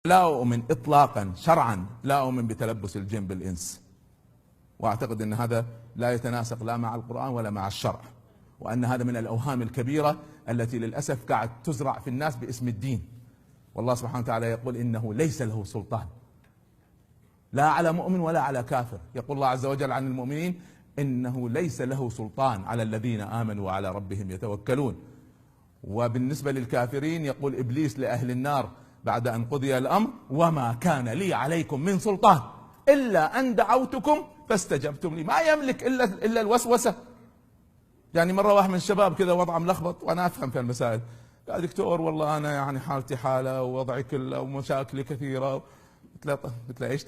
لا أؤمن إطلاقا شرعا، لا أؤمن بتلبس الجن بالإنس، وأعتقد أن هذا لا يتناسق لا مع القرآن ولا مع الشرع، وأن هذا من الأوهام الكبيرة التي للأسف قاعد تزرع في الناس باسم الدين. والله سبحانه وتعالى يقول إنه ليس له سلطان لا على مؤمن ولا على كافر. يقول الله عز وجل عن المؤمنين إنه ليس له سلطان على الذين آمنوا وعلى ربهم يتوكلون. وبالنسبة للكافرين يقول إبليس لأهل النار بعد أن قضي الأمر: وما كان لي عليكم من سلطان إلا أن دعوتكم فاستجبتم لي. ما يملك إلا الوسوسة. يعني مرة واحد من الشباب كذا وضعه ملخبط، وأنا أفهم في المسائل، قال: دكتور والله أنا يعني حالتي حالة ووضعي كله ومشاكلي كثيرة. قلت له: إيش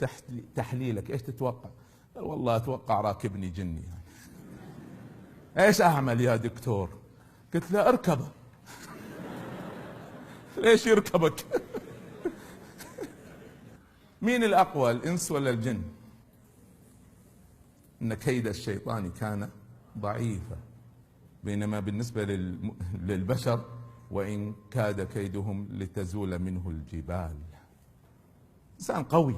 تحليلك؟ إيش تتوقع؟ قال: والله أتوقع راكبني جني. إيش أعمل يا دكتور؟ قلت له: اركبه. ليش يركبك؟ مين الأقوى، الإنس ولا الجن؟ إن كيد الشيطان كان ضعيفا، بينما بالنسبة للبشر وإن كاد كيدهم لتزول منه الجبال. إنسان قوي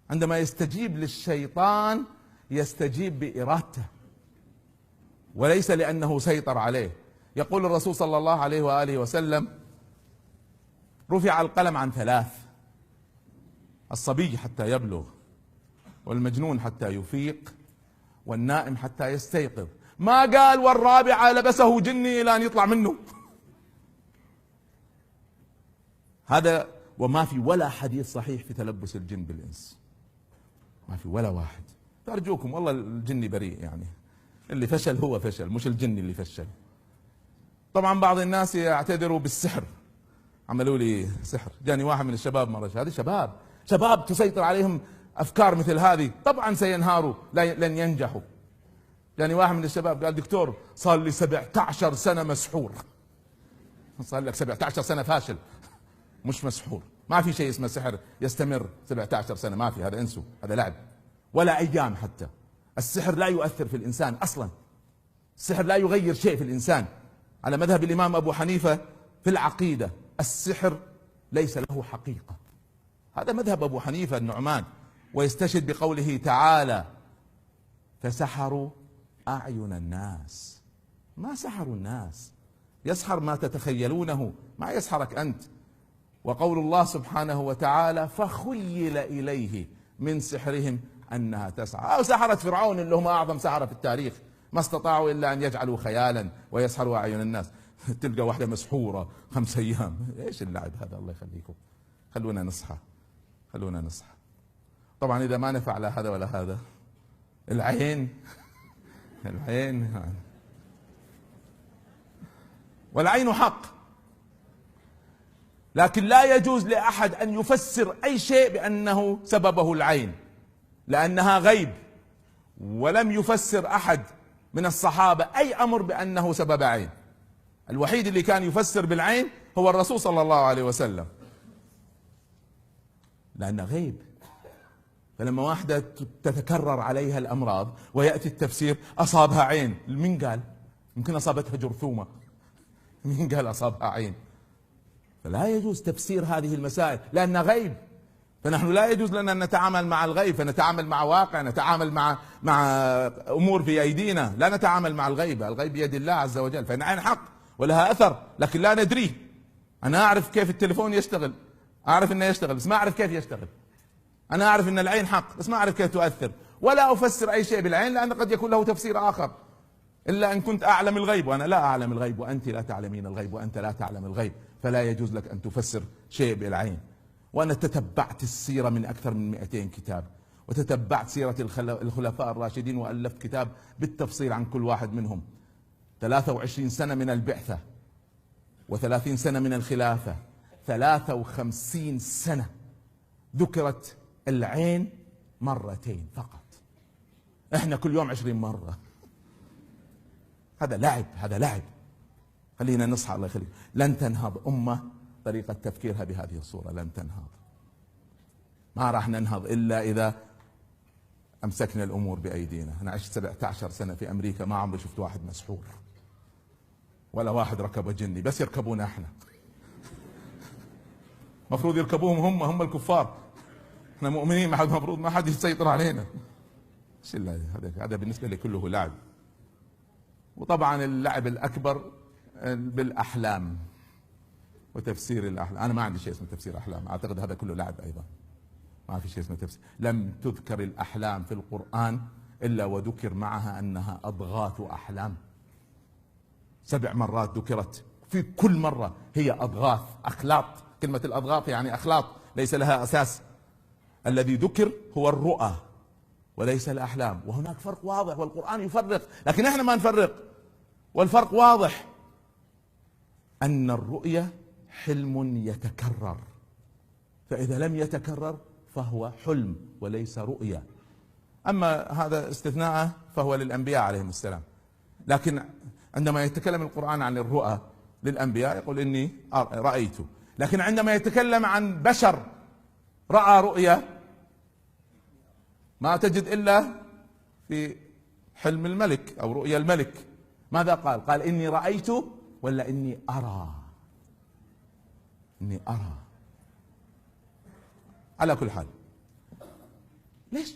عندما يستجيب للشيطان يستجيب بإرادته وليس لأنه سيطر عليه. يقول الرسول صلى الله عليه وآله وسلم: رفع القلم عن ثلاث: الصبي حتى يبلغ، والمجنون حتى يفيق، والنائم حتى يستيقظ. ما قال والرابعة لبسه جني إلى أن يطلع منه. هذا وما في ولا حديث صحيح في تلبس الجن بالإنس، ما في ولا واحد. فأرجوكم والله الجن بريء، يعني اللي فشل هو فشل مش الجن اللي فشل. طبعا بعض الناس يعتذروا بالسحر، عملوا لي سحر. جاني واحد من الشباب مرة، هذه شباب تسيطر عليهم أفكار مثل هذه، طبعا سينهاروا لن ينجحوا. جاني واحد من الشباب قال: دكتور صار لي 17 سنة مسحور. صار لك 17 سنة فاشل مش مسحور. ما في شيء اسمه سحر يستمر 17 سنة، ما في، هذا انسوا، هذا لعب، ولا أيام حتى. السحر لا يؤثر في الإنسان أصلا، السحر لا يغير شيء في الإنسان. على مذهب الإمام أبو حنيفة في العقيدة السحر ليس له حقيقة، هذا مذهب أبو حنيفة النعمان. ويستشهد بقوله تعالى: فسحروا أعين الناس. ما سحروا الناس، يسحر ما تتخيلونه، ما يسحرك أنت. وقول الله سبحانه وتعالى: فخيل إليه من سحرهم أنها تسعى. أو سحرة فرعون اللي هم أعظم سحرة في التاريخ، ما استطاعوا إلا أن يجعلوا خيالا ويسحروا أعين الناس. تلقى واحدة مسحورة 5 أيام. إيش اللعب هذا؟ الله يخليكم، خلونا نصحى. طبعا إذا ما نفع لا هذا ولا هذا، العين والعين حق، لكن لا يجوز لأحد أن يفسر أي شيء بأنه سببه العين، لأنها غيب. ولم يفسر أحد من الصحابة أي أمر بأنه سبب عين. الوحيد اللي كان يفسر بالعين هو الرسول صلى الله عليه وسلم، لأنه غيب. فلما واحدة تتكرر عليها الأمراض ويأتي التفسير أصابها عين، من قال؟ يمكن أصابتها جرثومة، من قال أصابها عين؟ فلا يجوز تفسير هذه المسائل لأنها غيب. فنحن لا يجوز لنا أن نتعامل مع الغيب، فنتعامل مع واقع، نتعامل مع أمور في أيدينا، لا نتعامل مع الغيب. الغيب بيد الله عز وجل، فإن عين حق ولها أثر لكن لا ندريه. أنا أعرف كيف التليفون يشتغل، أعرف أنه يشتغل بس ما أعرف كيف يشتغل. أنا أعرف أن العين حق بس ما أعرف كيف تؤثر، ولا أفسر أي شيء بالعين لأن قد يكون له تفسير آخر. إلا أن كنت أعلم الغيب وأنا لا أعلم الغيب، وأنت لا تعلمين الغيب وأنت لا تعلم الغيب، فلا يجوز لك أن تفسر شيء بالعين. وأنا تتبعت السيرة من أكثر من 200 كتاب، وتتبعت سيرة الخلفاء الراشدين، وألفت كتاب بالتفصيل عن كل واحد منهم. 23 سنة من البعثة، و30 سنة من الخلافة، 53 سنة ذكرت العين 2 فقط. احنا كل يوم 20 مرة. هذا لعب. خلينا نصحى، الله يخليك. لن تنهض أمة طريقة تفكيرها بهذه الصورة، لن تنهض. ما راح ننهض إلا إذا أمسكنا الأمور بأيدينا. أنا عشت 17 سنة في أمريكا، ما عمري شفت واحد مسحور ولا واحد ركبه جني، بس يركبونا احنا. مفروض يركبوهم هم الكفار، احنا مؤمنين، ما حد مفروض ما حد يسيطر علينا. هذا بالنسبة لي كله لعب. وطبعا اللعب الأكبر بالأحلام وتفسير الأحلام. أنا ما عندي شيء اسمه تفسير أحلام، أعتقد هذا كله لعب أيضا. ما في شيء اسمه تفسير. لم تذكر الأحلام في القرآن إلا وذكر معها أنها أضغاث أحلام. 7 مرات ذكرت، في كل مرة هي أضغاث، أخلاط. كلمة الأضغاث يعني أخلاط ليس لها أساس. الذي ذكر هو الرؤى وليس الأحلام، وهناك فرق واضح، والقرآن يفرق، لكن احنا ما نفرق. والفرق واضح، أن الرؤية حلم يتكرر، فإذا لم يتكرر فهو حلم وليس رؤية. أما هذا استثناء فهو للأنبياء عليهم السلام. لكن عندما يتكلم القرآن عن الرؤى للأنبياء يقول إني رأيت، لكن عندما يتكلم عن بشر رأى رؤيا ما تجد إلا في حلم الملك أو رؤيا الملك. ماذا قال؟ قال إني رأيت ولا إني أرى؟ إني أرى. على كل حال، ليش